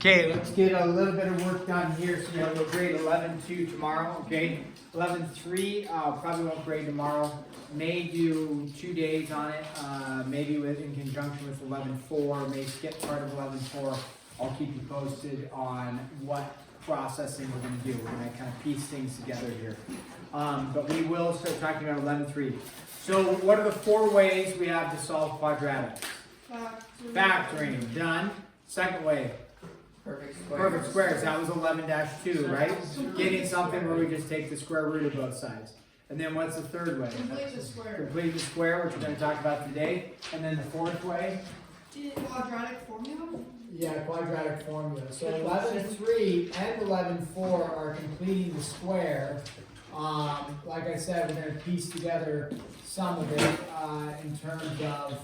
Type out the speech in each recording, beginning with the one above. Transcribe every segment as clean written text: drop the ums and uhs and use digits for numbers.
Okay, let's get a little bit of work done here. So we'll grade 11-2 tomorrow, okay? 11-3, probably won't grade tomorrow. May do 2 days on it, maybe in conjunction with 11-4, may skip part of 11-4. I'll keep you posted on what processing we're going to do. We're going to kind of piece things together here. But we will start talking about 11-3. So what are the 4 ways we have to solve quadratics? Factoring, done. Second way. Perfect squares. That was 11-2, right? Getting something where we just take the square root of both sides. And then what's the third way? Complete the square. Complete the square, which we're going to talk about today. And then the fourth way? Quadratic formula? Yeah, quadratic formula. So 11-3 and 11-4 are completing the square. Like I said, we're going to piece together some of it in terms of,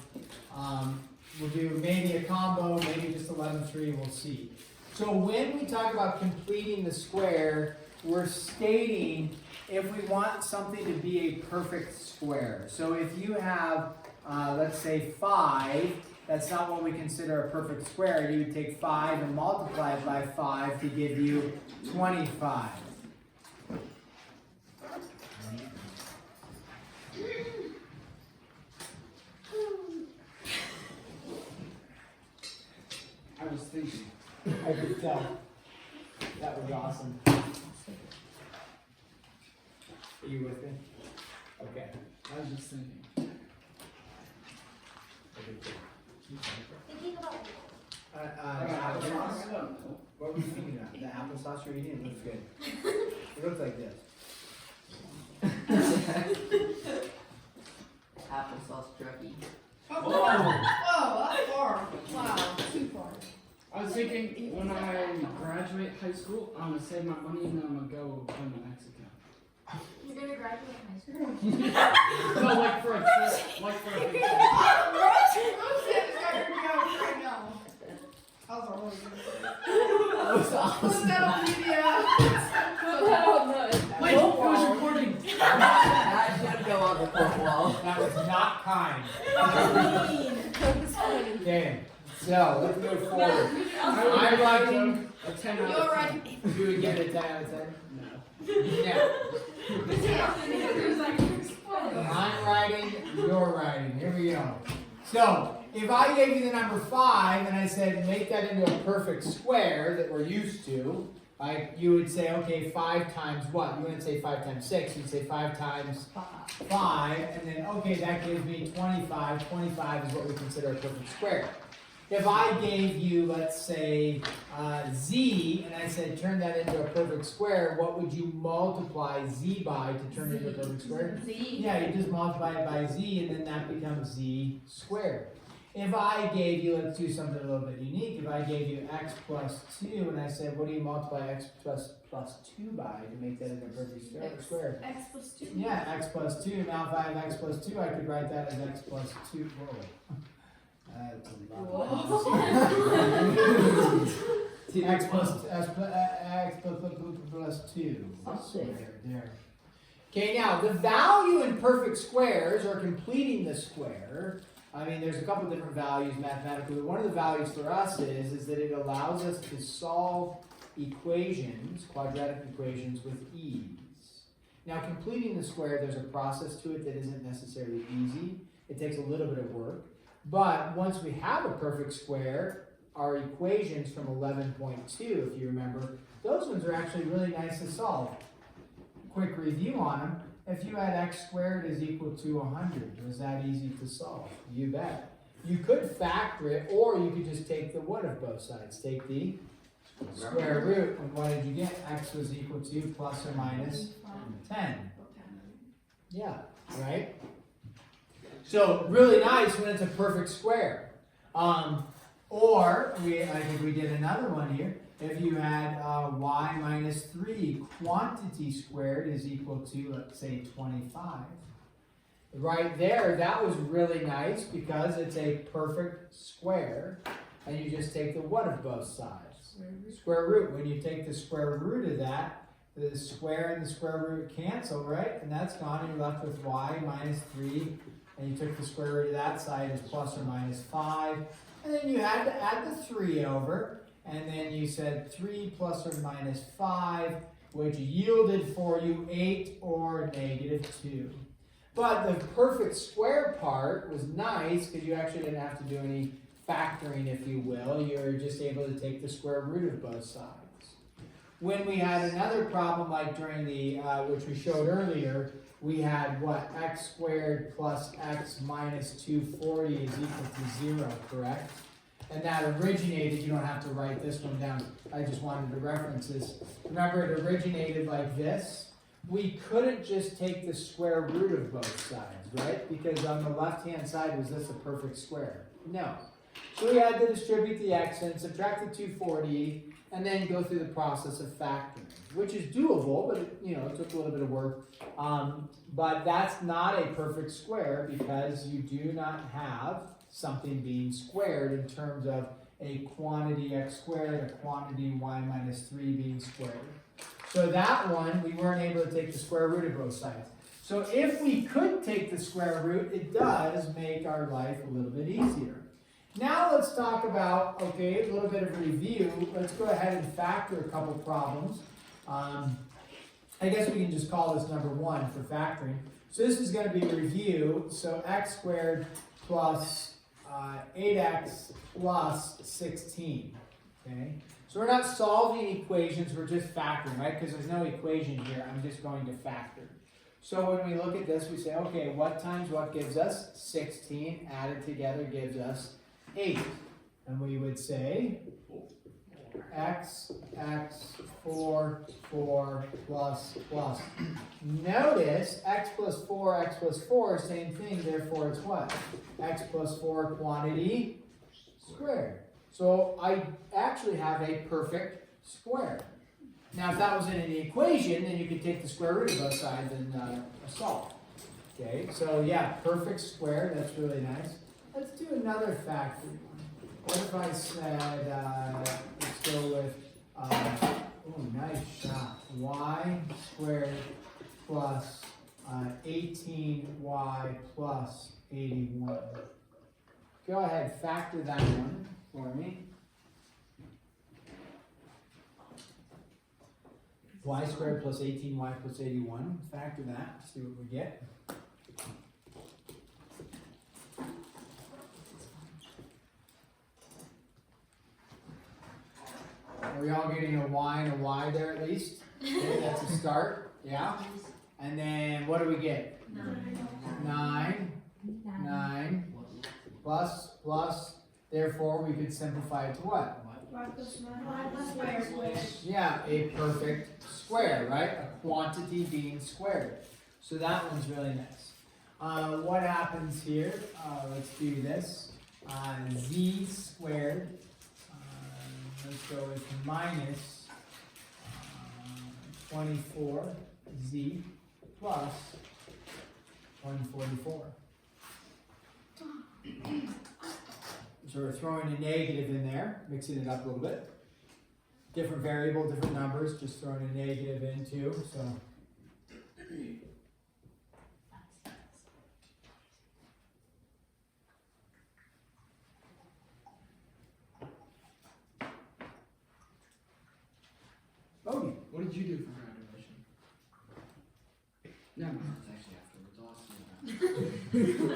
we'll do maybe a combo, maybe just 11-3, we'll see. So when we talk about completing the square, we're stating if we want something to be a perfect square. So if you have, let's say 5, that's not what we consider a perfect square. You would take 5 and multiply it by 5 to give you 25. I was thinking. I could tell. That was awesome. Are you with me? Okay. I was just thinking. Thinking about Applesauce? What were you thinking of? The applesauce you're eating? It looks good. It looks like this. Applesauce jerky. Oh, whoa, that's far. Wow, too far. I was thinking when I graduate high school, I'm gonna save my money and then I'm gonna go to Mexico. You're gonna graduate high school. No, like for a trip, like for a vacation. That was awesome. Put that on media. Wait, it was recording. That should go on the front wall. That was not kind. Okay, so let's move forward. I'm writing a 10 out You're of 10. right. You would get a 10 out of 10? No. I'm writing, you're writing. Here we go. So, if I gave you the number 5 and I said make that into a perfect square that we're used to, like you would say, okay, 5 times what? You wouldn't say 5 times 6, you'd say 5 times 5, and then, okay, that gives me 25. 25 is what we consider a perfect square. If I gave you, let's say, z, and I said turn that into a perfect square, what would you multiply z by to turn it into a perfect square? Z. Yeah, you just multiply it by z, and then that becomes z squared. If I gave you, let's do something a little bit unique, if I gave you x plus 2, and I said, what do you multiply x plus 2 by to make that into a perfect square? X plus 2. Yeah, x plus 2. Now if I have x plus 2, I could write that as x plus 2. Whoa. That's a lot. X plus 2. There. Okay, now the value in perfect squares, or completing the square, I mean, there's a couple different values mathematically. One of the values for us is that it allows us to solve equations, quadratic equations, with ease. Now, completing the square, there's a process to it that isn't necessarily easy. It takes a little bit of work. But once we have a perfect square, our equations from 11.2, if you remember, those ones are actually really nice to solve. Quick review on them. If you had x squared is equal to 100, was that easy to solve? You bet. You could factor it, or you could just take the what of both sides. Take the square root, and what did you get? X was equal to plus or minus 10. Yeah, right? So really nice when it's a perfect square. Or, I think we did another one here. If you had y minus 3, quantity squared is equal to, let's say, 25. Right there, that was really nice because it's a perfect square. And you just take the what of both sides? Square root. When you take the square root of that, the square and the square root cancel, right? And that's gone, and you're left with y minus 3. And you took the square root of that side as plus or minus 5. And then you had to add the 3 over. and then you said 3 plus or minus 5, which yielded for you 8 or negative 2. But the perfect square part was nice because you actually didn't have to do any factoring, if you will. You're just able to take the square root of both sides. When we had another problem like during the, which we showed earlier, we had what? X squared plus x minus 240 is equal to 0, correct? And that originated, you don't have to write this one down, I just wanted to reference this. Remember, it originated like this. We couldn't just take the square root of both sides, right? Because on the left-hand side, was this a perfect square? No. So we had to distribute the x and subtract the 240, and then go through the process of factoring, which is doable, but it took a little bit of work. But that's not a perfect square because you do not have something being squared in terms of a quantity x squared, a quantity y minus 3 being squared. So that one, we weren't able to take the square root of both sides. So if we could take the square root, it does make our life a little bit easier. Now let's talk about, a little bit of review. Let's go ahead and factor a couple problems. I guess we can just call this number 1 for factoring. So this is going to be a review. So x squared plus 8x plus 16. Okay. So we're not solving equations, we're just factoring, right? Because there's no equation here, I'm just going to factor. So when we look at this, we say, okay, what times what gives us 16, added together gives us 8. And we would say x, 4, 4, plus. Notice x plus 4, same thing, therefore it's what? X plus 4 quantity squared. So I actually have a perfect square. Now if that was in an equation, then you could take the square root of both sides and solve. Okay, so yeah, perfect square, that's really nice. Let's do another factor. What if I said, let's go with, nice shot, y squared plus 18y plus 81. Go ahead, factor that one for me. Y squared plus 18y plus 81. Factor that, see what we get. Are we all getting a y and a y there at least? Okay, that's a start, yeah. And then what do we get? 9. Plus. Therefore, we could simplify it to what? Yeah, a perfect square, right? A quantity being squared. So that one's really nice. What happens here? Let's do this. Z squared. Let's go with minus 24z plus 144. So we're throwing a negative in there, mixing it up a little bit. Different variable, different numbers, just throwing a negative in too. So Bodie, What did you do for graduation? No, it's actually afterwards.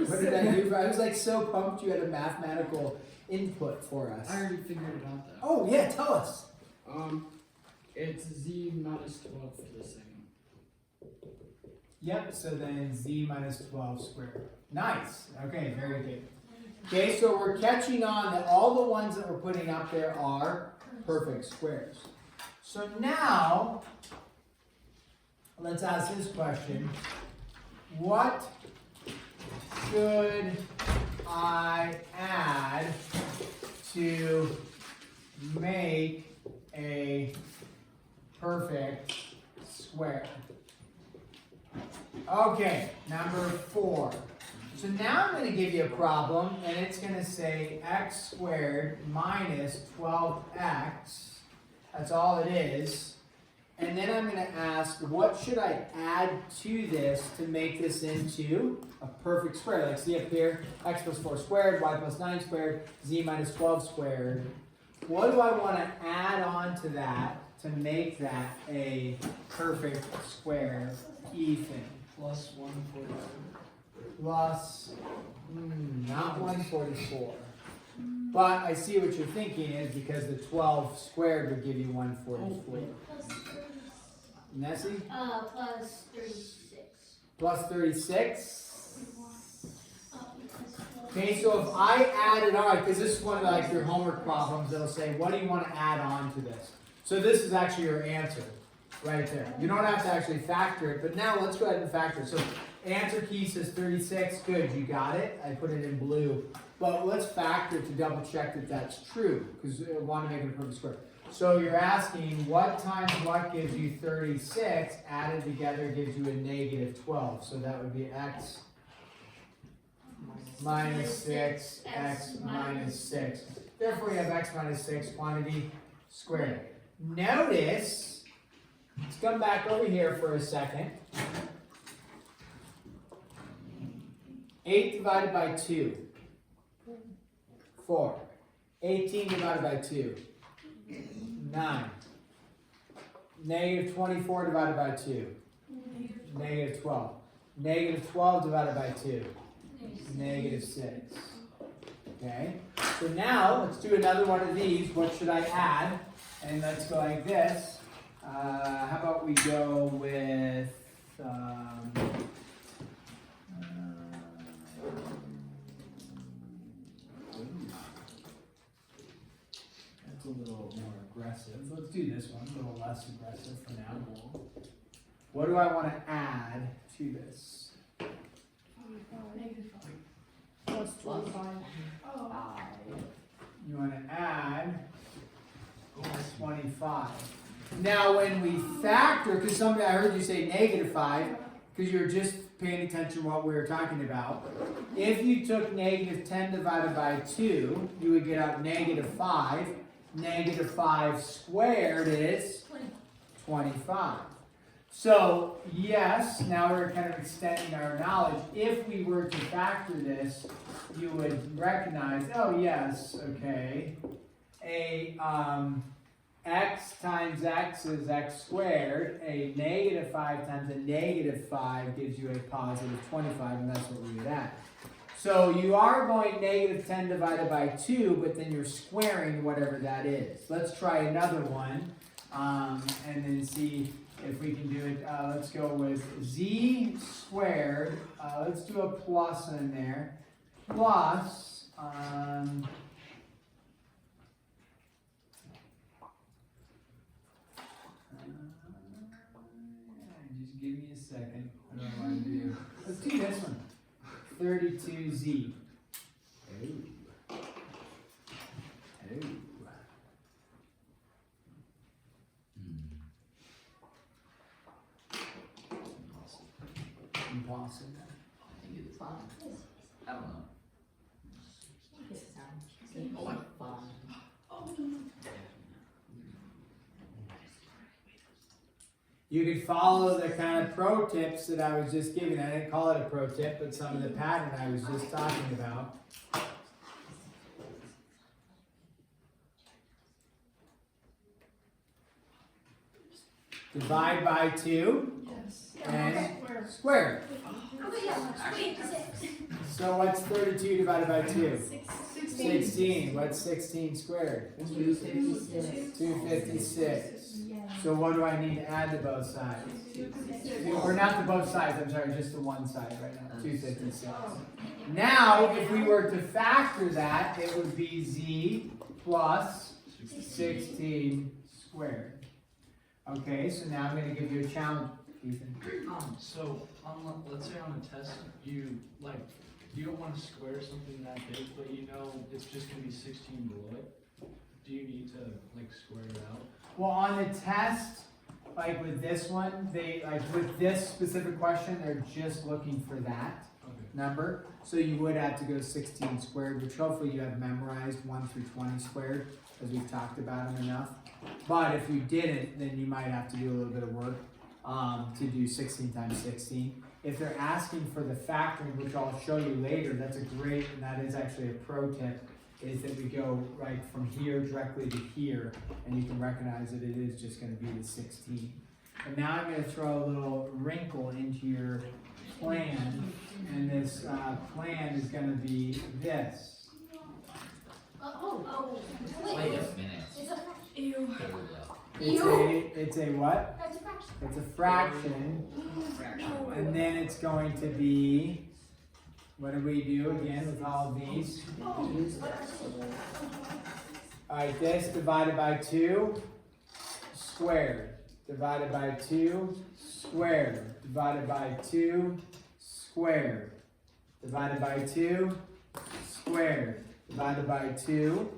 what did I do? I was like so pumped you had a mathematical input for us. I already figured it out though. Oh yeah, tell us. It's z minus 12 for the second. Yep, so then z minus 12 squared. Nice. Okay, very good. Okay, so we're catching on that all the ones that we're putting up there are perfect squares. So now, let's ask this question. What should I add to make a perfect square? Okay, number 4. So now I'm going to give you a problem, and it's going to say x squared minus 12x. That's all it is. And then I'm going to ask, what should I add to this to make this into a perfect square? Like see up here, x plus 4 squared, y plus 9 squared, z minus 12 squared. what do I want to add on to that to make that a perfect square, Ethan? Plus 144. Plus, not 144. But I see what you're thinking is because the 12 squared would give you 144. Plus 30. Nessie? Plus 36. Plus 36. Plus 12. Okay, so if I added on, because this is one of like your homework problems, it'll say, what do you want to add on to this? So this is actually your answer right there. You don't have to actually factor it, but now let's go ahead and factor it. So answer key says 36. Good, you got it. I put it in blue. But let's factor it to double check that that's true, because I want to make it a perfect square. So you're asking what times what gives you 36, added together gives you a negative 12. So that would be x minus 6, x minus 6. Therefore you have x minus 6 quantity squared. Notice, let's come back over here for a second. 8 divided by 2. 4. 18 divided by 2. 9. Negative 24 divided by 2. Negative 12. Negative 12 divided by 2. Negative 6. Okay? So now, let's do another one of these. What should I add? And let's go like this. How about we go with... that's a little more aggressive. Let's do this one, a little less aggressive for now. What do I want to add to this? Plus 25. You want to add 25. Now when we factor, because I heard you say negative 5, because you're just paying attention to what we were talking about. If you took negative 10 divided by 2, you would get out negative 5. Negative 5 squared is 25. So, yes, now we're kind of extending our knowledge. If we were to factor this, you would recognize, oh yes, okay, x times x is x squared. A negative 5 times a negative 5 gives you a positive 25, and that's what we would add. So you are going negative 10 divided by 2, but then you're squaring whatever that is. Let's try another one, and then see if we can do it. Let's go with z squared. Let's do a plus in there. Plus, just give me a second. I don't know what to do. Let's do this one. 32z. Oh. Impossible. I think it's fine. I don't know. It's fine. You could follow the kind of pro tips that I was just giving. I didn't call it a pro tip, but some of the pattern I was just talking about. Divide by 2 and square. Okay, yeah, wait, 6. So what's 32 divided by 2? 16. What's 16 squared? 256. 256. So what do I need to add to both sides? Or not to both sides, I'm sorry, just to one side right now. 256. Now, if we were to factor that, it would be z plus 16 squared. Okay, so now I'm going to give you a challenge, Ethan. So, let's say on a test, you don't want to square something that big, but you know it's just going to be 16 below it. Do you need to square it out? Well, on the test, like with this one, with this specific question, they're just looking for that number. So you would have to go 16 squared, which hopefully you have memorized 1 through 20 squared, as we've talked about them enough. But if you didn't, then you might have to do a little bit of work to do 16 times 16. If they're asking for the factoring, which I'll show you later, that's a great, and that is actually a pro tip. is that we go right from here directly to here, and you can recognize that it is just going to be the 16. And now I'm going to throw a little wrinkle into your plan, and this plan is going to be this. Wait a minute. It's a Ew. There we go. It's a what? That's a fraction. It's a fraction, and then it's going to be, what do we do again with all of these? Alright, this divided by 2 squared, divided by 2 squared, divided by 2 squared, divided by 2 squared, divided by 2,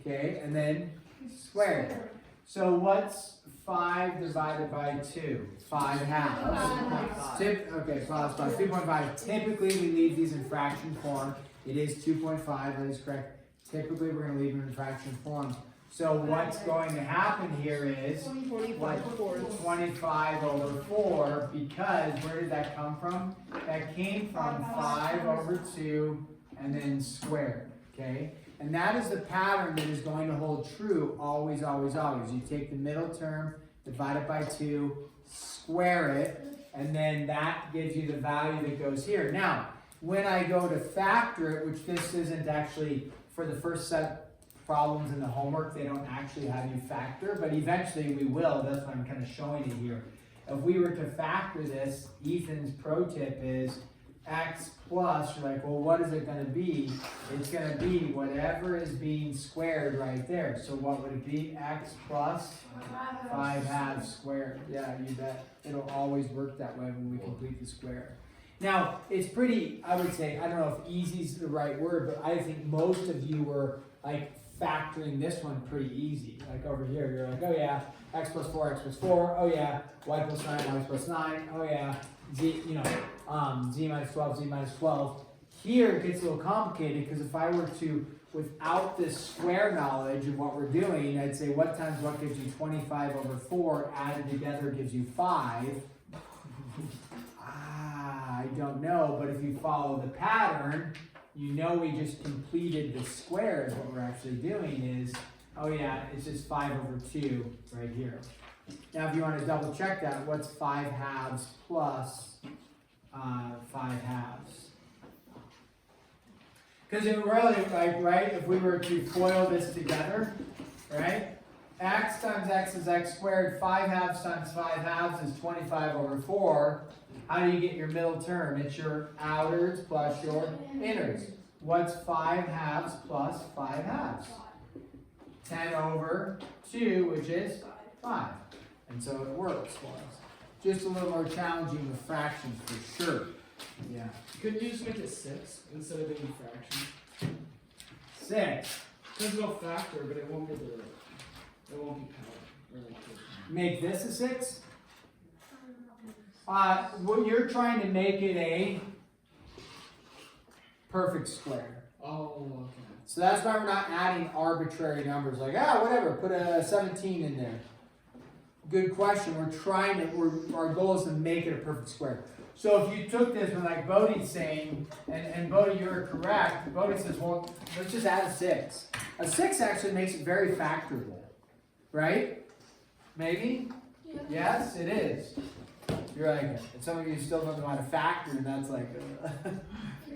okay, and then squared. So what's 5 divided by 2? 5 halves. Okay, plus 2.5. Typically we leave these in fraction form. It is 2.5, that is correct. Typically we're going to leave them in fraction form. So what's going to happen here is 25 over 4, because where did that come from? That came from 5 over 2 and then squared, okay? And that is the pattern that is going to hold true always, always, always. You take the middle term, divide it by 2, square it, and then that gives you the value that goes here. Now, when I go to factor it, which this isn't actually for the first set of problems in the homework, they don't actually have you factor, but eventually we will. That's why I'm kind of showing it here. If we were to factor this, Ethan's pro tip is x plus, you're like, well, what is it going to be? It's going to be whatever is being squared right there. So what would it be? X plus 5 halves squared. Yeah, you bet. It'll always work that way when we complete the square. Now, it's pretty, I would say, I don't know if easy is the right word, but I think most of you were like factoring this one pretty easy. Like over here, you're like, oh yeah, x plus 4, oh yeah, y plus 9, y plus 9, oh yeah, z, you know, z minus 12. Here it gets a little complicated because if I were to, without this square knowledge of what we're doing, I'd say what times what gives you 25 over 4 added together gives you 5. I don't know, but if you follow the pattern, you know we just completed the squares. What we're actually doing is, oh yeah, it's just 5 over 2 right here. Now if you want to double check that, what's 5 halves plus 5 halves? Because it really, like, right, if we were to FOIL this together, right, x times x is x squared, 5 halves times 5 halves is 25 over 4. How do you get your middle term? It's your outers plus your inners. What's 5 halves plus 5 halves? 10 over 2, which is 5. And so it works for us. Just a little more challenging with fractions for sure. Yeah. Couldn't you just make it 6 instead of being fractions? 6. Because it'll factor, but it won't be power. Or like Make this a 6? Well, you're trying to make it a perfect square. oh, okay. So that's why we're not adding arbitrary numbers like, whatever, put a 17 in there. Good question. We're trying to, our goal is to make it a perfect square. So if you took this, and like Bodhi's saying, and Bodhi, you're correct, Bodhi says, well, let's just add a 6. A 6 actually makes it very factorable, right? Maybe? Yeah. Yes, it is. You're like, and some of you still don't know how to factor, and that's like,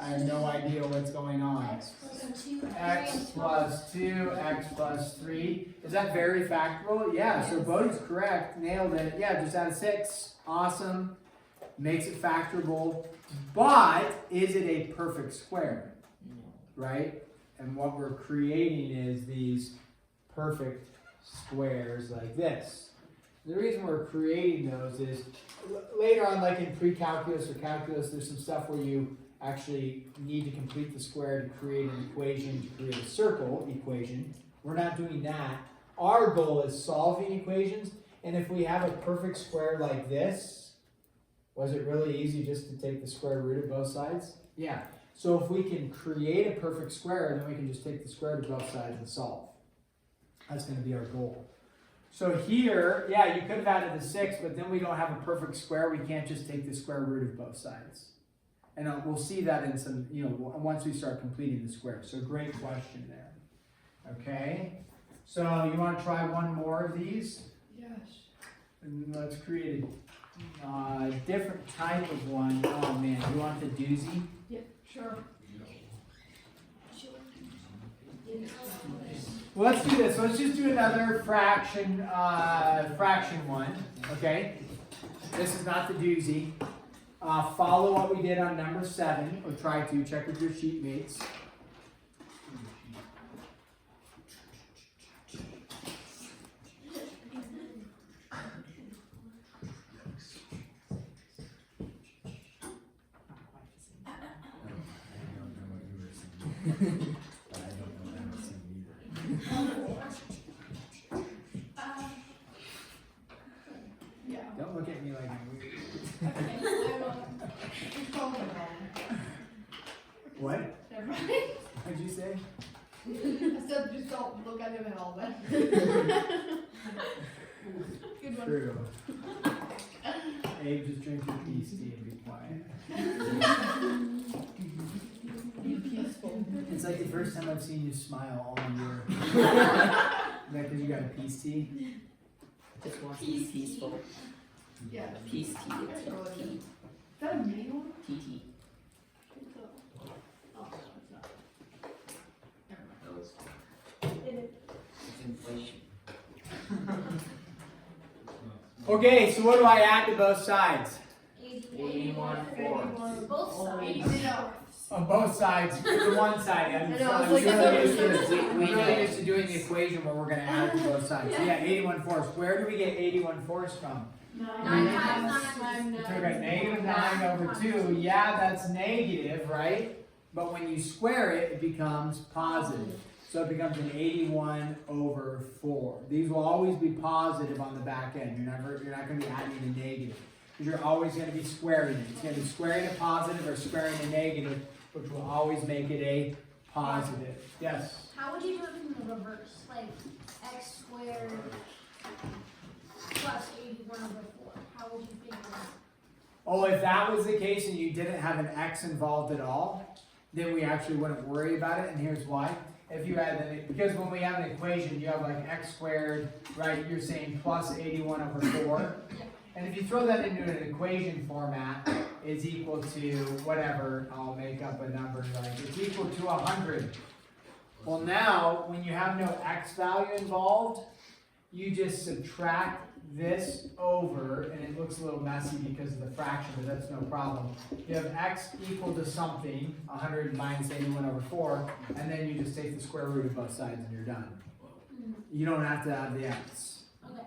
I have no idea what's going on. X plus 2, X plus 2, x plus 3. Is that very factorable? Yeah, so Bodhi's correct. Nailed it. Yeah, just add a 6. Awesome. Makes it factorable. But is it a perfect square? Right? And what we're creating is these perfect squares like this. The reason we're creating those is later on, like in pre-calculus or calculus, there's some stuff where you actually need to complete the square to create an equation, to create a circle equation. We're not doing that. Our goal is solving equations, and if we have a perfect square like this, was it really easy just to take the square root of both sides? Yeah. So if we can create a perfect square, then we can just take the square root of both sides and solve. That's going to be our goal. So here, yeah, you could have added the 6, but then we don't have a perfect square. We can't just take the square root of both sides. And we'll see that in some, once we start completing the square. So great question there. Okay, so you want to try one more of these? Yes. And let's create a different type of one. Oh man, you want the doozy? Sure. Well, let's do this. Let's just do another fraction one. Okay, this is not the doozy. Follow what we did on number 7, or try to. Check with your sheet mates. Yeah. Don't look at me like I'm weird. Okay. It's probably wrong. What? Never mind. What'd you say? I said just don't look at him at all then. Good one. True. Abe, just drink your peace tea and be quiet. Be peaceful. It's like the first time I've seen you smile all year. Is that because you got a peace tea? Just wants to be peaceful. Yeah. Peace tea. It's Really tea. good. Is that a mini one? TT. Oh, it's not. Never mind. No, it's inflation. Okay, so what do I add to both sides? 81 fourths. Both Oh, sides. 80. On both sides, the one side. I'm I know, I was like, really used to doing the equation where we're going to add to both sides. So yeah, 81 fourths. Where do we get 81 fourths from? 9 times 9. So we got negative 9 over 2. Yeah, that's negative, right? But when you square it, it becomes positive. So it becomes an 81 over 4. These will always be positive on the back end. You're not going to be adding a negative. Because you're always going to be squaring it. It's going to be squaring a positive or squaring a negative, which will always make it a positive. Yes? How would you do it in the reverse? Like x squared plus 81 over 4. How would you figure that? Oh, if that was the case and you didn't have an x involved at all, then we actually wouldn't worry about it. And here's why. If you had because when we have an equation, you have like x squared, right? You're saying plus 81 over 4. And if you throw that into an equation format, it's equal to whatever, I'll make up a number, like it's equal to 100. Well now, when you have no x value involved, you just subtract this over, and it looks a little messy because of the fraction, but that's no problem. You have x equal to something, 100 minus 81 over 4, and then you just take the square root of both sides and you're done. You don't have to have the x. Okay.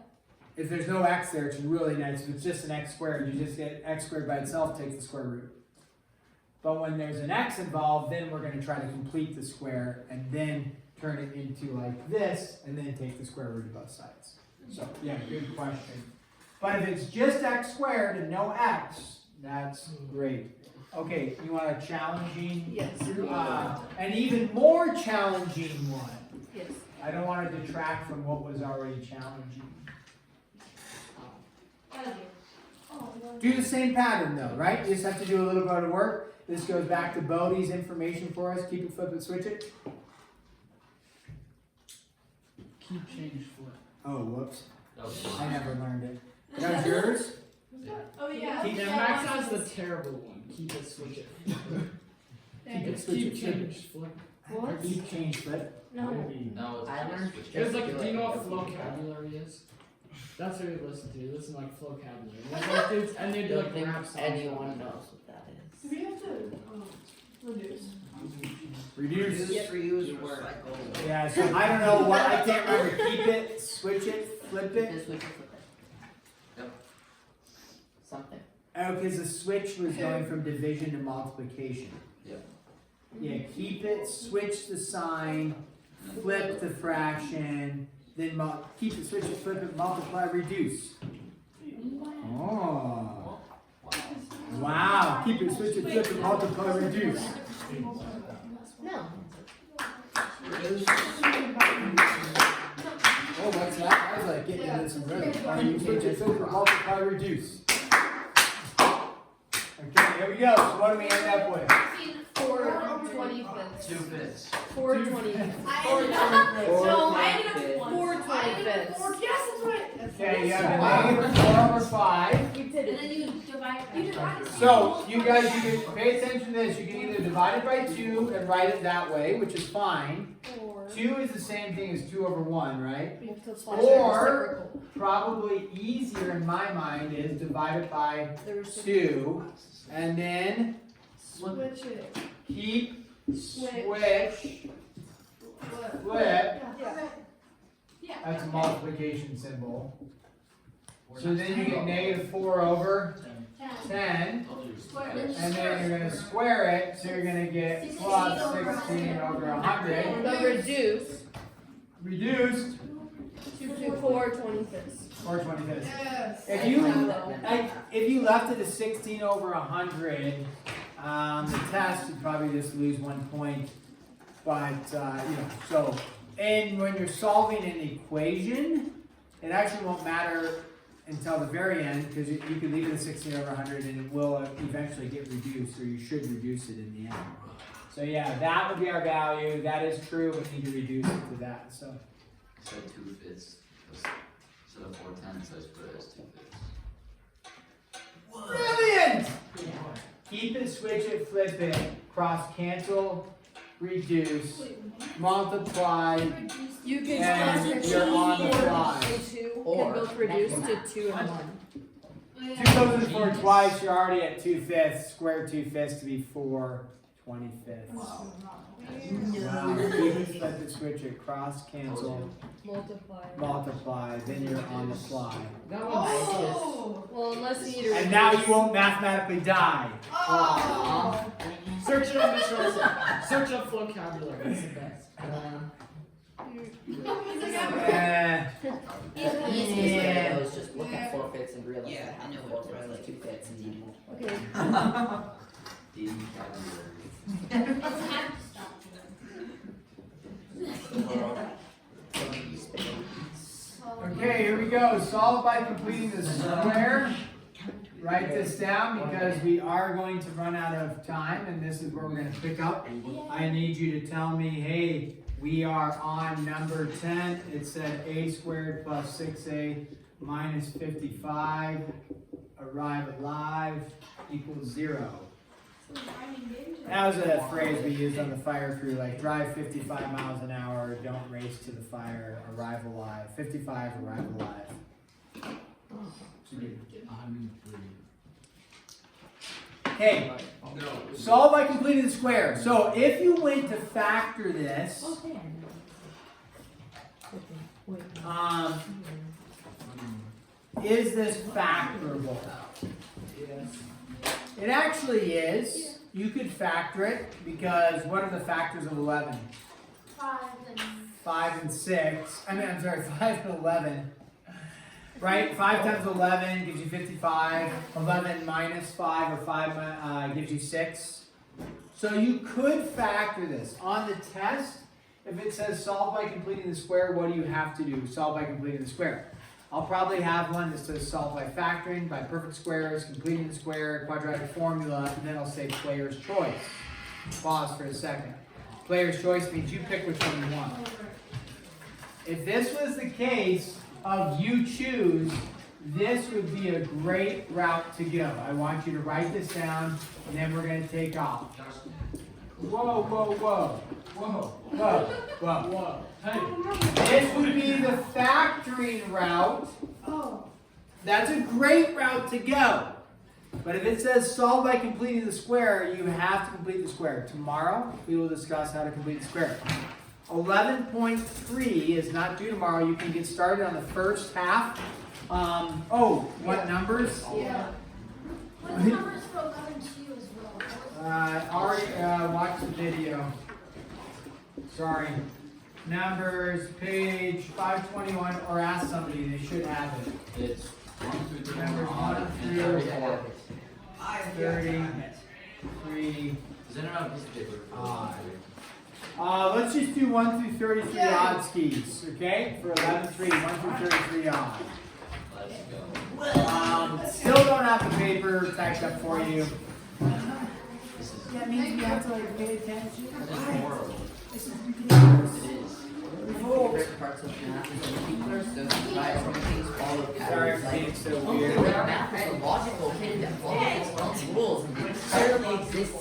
If there's no x there, it's really nice. If it's just an x squared, you just get x squared by itself, take the square root. But when there's an x involved, then we're going to try to complete the square and then turn it into like this, and then take the square root of both sides. So, yeah, good question. But if it's just x squared and no x, that's great. Okay, you want a challenging, Yes. an even more challenging one. Yes. I don't want to detract from what was already challenging. Do the same pattern though, right? You just have to do a little bit of work. This goes back to Bodie's information for us. Keep it, flip it, switch it. Keep change flip. Oh, whoops. Okay. I never learned it. That was yours? Oh yeah. Keep- Yeah, Max has the terrible one. Keep it, switch it. Keep it, switch it, flip it. flip. What? Keep, change, flip. No. No, it's I learned. It was like, do you know what vocabulary is? That's what we listen to. Listen to like vocabulary. Like, dudes, and they do like think rap songs. anyone knows what that is. We have to reduce. Reduce. Reuse word. Yeah, so I don't know what, I can't remember. Keep it, switch it, flip it. Just switch it, flip it. Yep. Something. Oh, because the switch was going from division to multiplication. Yep. Yeah, keep it, switch the sign, flip the fraction, then keep it, switch it, flip it, multiply, reduce. Oh. Wow. Keep it, switch it, flip it, multiply, reduce. No. Oh, what's that? I was like getting into some rhythm. Keep it, switch it, flip it, multiply, reduce. Okay, here we go. So what do we end up with? 4/25. 2/5. 4/25. No, I ended up with 4/25. Yes, that's right. Okay, you have -4/5. You did And it. then you divide. You divide. So, you guys, you can pay attention to this. You can either divide it by 2 and write it that way, which is fine. 2 is the same thing as 2/1, right? Or, probably easier in my mind is divide it by 2, and then Switch it. keep, switch, flip. Yeah. That's a multiplication symbol. So then you get -4/10, Square. and then you're going to square it, so you're going to get +16/100. But reduce Reduced to 4/25. 4/25. Yes. If you left it as 16/100, the test would probably just lose 1 point. But so and when you're solving an equation, it actually won't matter until the very end because you could leave it at 16/100 and it will eventually get reduced, or you should reduce it in the end. So yeah, that would be our value. That is true, but you need to reduce it to that. So. So 2/5 instead of 4/10, so I put it as 2/5. Brilliant! Keep it, switch it, flip it, cross cancel, reduce, multiply, You can and you're on the fly. and 2 can both reduce to 2 and 1. 2 goes in 4 twice, you're already at 2/5. Square 2/5 to be 4/25. Wow. Keep it, flip it, switch it, cross cancel, multiply, then you're on the fly. That one's Well, unless you need to And now you won't mathematically die. Search it on the source. Search up vocabulary. It's the best. Easiest way to Yeah. go is just look at 4/5 and realize Yeah, that I know half what 4/5 is 2/5 and then multiply. Okay. D vocabulary. Okay, here we go. Solve by completing the square. Write this down because we are going to run out of time, and this is where we're going to pick up. I need you to tell me, hey, we are on number 10. It said a squared plus 6a minus 55, arrive alive, equals 0. That was a phrase we used on the fire crew, like drive 55 miles an hour, don't race to the fire, arrive alive. 55, arrive alive. Okay, solve by completing the square. So if you went to factor this, is this factorable? It actually is. You could factor it because what are the factors of 11? 5 and 6. I'm sorry, 5 and 11. Right? 5 times 11 gives you 55. 11 minus 5 or 5 gives you 6. So you could factor this. On the test, if it says solve by completing the square, what do you have to do? Solve by completing the square. I'll probably have one that says solve by factoring, by perfect squares, completing the square, quadratic formula, and then I'll say player's choice. Pause for a second. Player's choice means you pick which one you want. If this was the case of you choose, this would be a great route to go. I want you to write this down, and then we're going to take off. Whoa, whoa, whoa. Whoa, whoa, whoa. Whoa. Hey. This would be the factoring route. That's a great route to go. But if it says solve by completing the square, you have to complete the square. Tomorrow, we will discuss how to complete the square. 11.3 is not due tomorrow. You can get started on the first half. What numbers? Yeah. What the numbers for 11-2 as well? Already watched the video. Sorry. Numbers, page 521, or ask somebody, they should have it. It's 1 through 3. Numbers 1 through 33. Is that on a piece of paper? Let's just do 1 through 33 odd skis, okay? For 11.3, 1 through 33 odd. Let's go. Still don't have out the paper typed up for you. That means we have to like pay attention. It is. Favorite parts of math is when people are so surprised when things follow Sorry, patterns. I'm being Like, so oh, weird. math is a logical thing that follows its own rules and entirely exists in